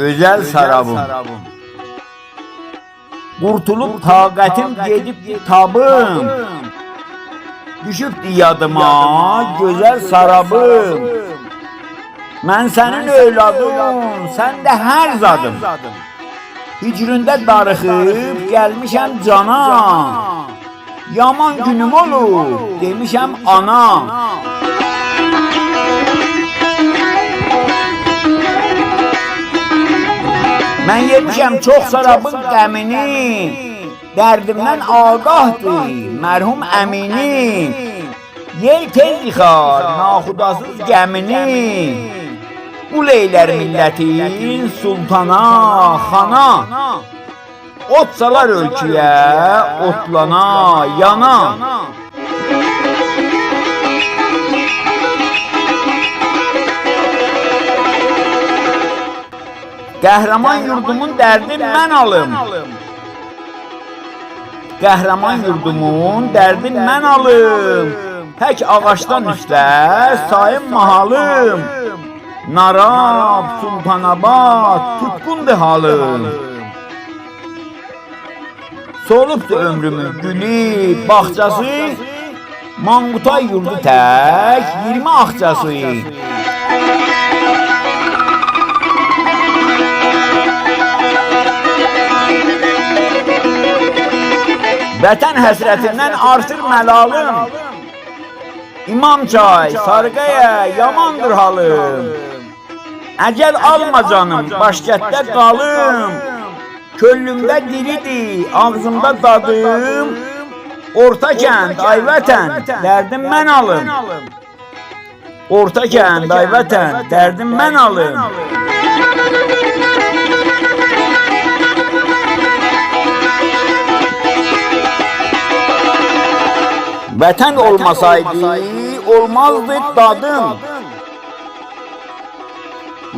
Gözəl sarabım. Qurtulub taqətim gedib kitabım. Düşübdü yadıma gözəl sarabım. Mən sənin öyladım, sən də hər zadım. Hicründə darıxıb gəlmişəm cana. Yaman günüm olur demişəm ana. Mən yemişəm çox sarabın qəmini. Dərdimdən ağahdır mərhum əmini. Yel tez yıxar naxudasız gəmini. Qul eylər millətin sultana, xana. Ot salar ölküyə, otlana, yana. Qəhrəman yurdumun dərdin mən alım. Qəhrəman yurdumun dərdin mən alım. Tək ağaçdan üstə sayım mahalım. Narab, Sultanabad, tutqundur halım. Solubdur ömrümün gülü, bağçası. Manqutay yurdu tək 20 axçası. Vətən həsrətindən artır məlalım. İmam çay, Sarıqaya yamandır halım. Əcəl alma canım, başkətdə qalım. Köllümdə diridir, ağzımda dadım. Orta kənd, ay vətən, dərdim mən alım. Orta kənd, ay vətən, dərdim mən alım. Vətən olmasaydı, olmazdı dadım.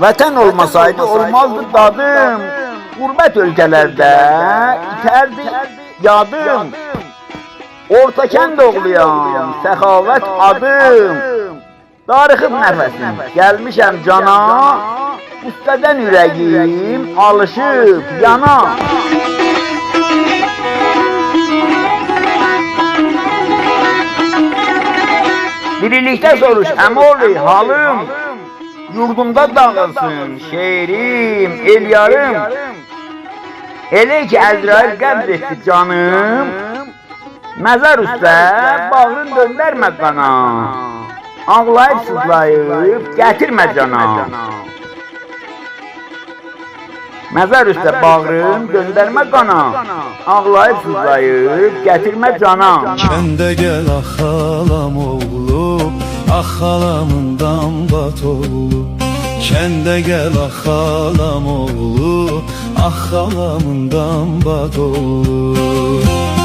Vətən olmasaydı, olmazdı dadım. Qurbət ölkələrdə itərdi yadım. Ortakənd oğluyam, səxavət adım. Darıxıb nəfəsim, gəlmişəm cana. Ustadən ürəyim alışıb yana. Dirilikdə soruş əmoğlu halım. Yurdumda dağılsın şeirim, el yarım. Elə ki Əzrail qəbz etdi canım. Məzar üstə bağrın döndərmə qana. Ağlayıb sızlayıb gətirmə cana. Məzar üstə bağrın döndərmə qana. Ağlayıb sızlayıb gətirmə cana. Kəndə gəl axalam oğlu, axalamından bat oğlu. Kəndə gəl axalam oğlu, axalamından bat oğlu.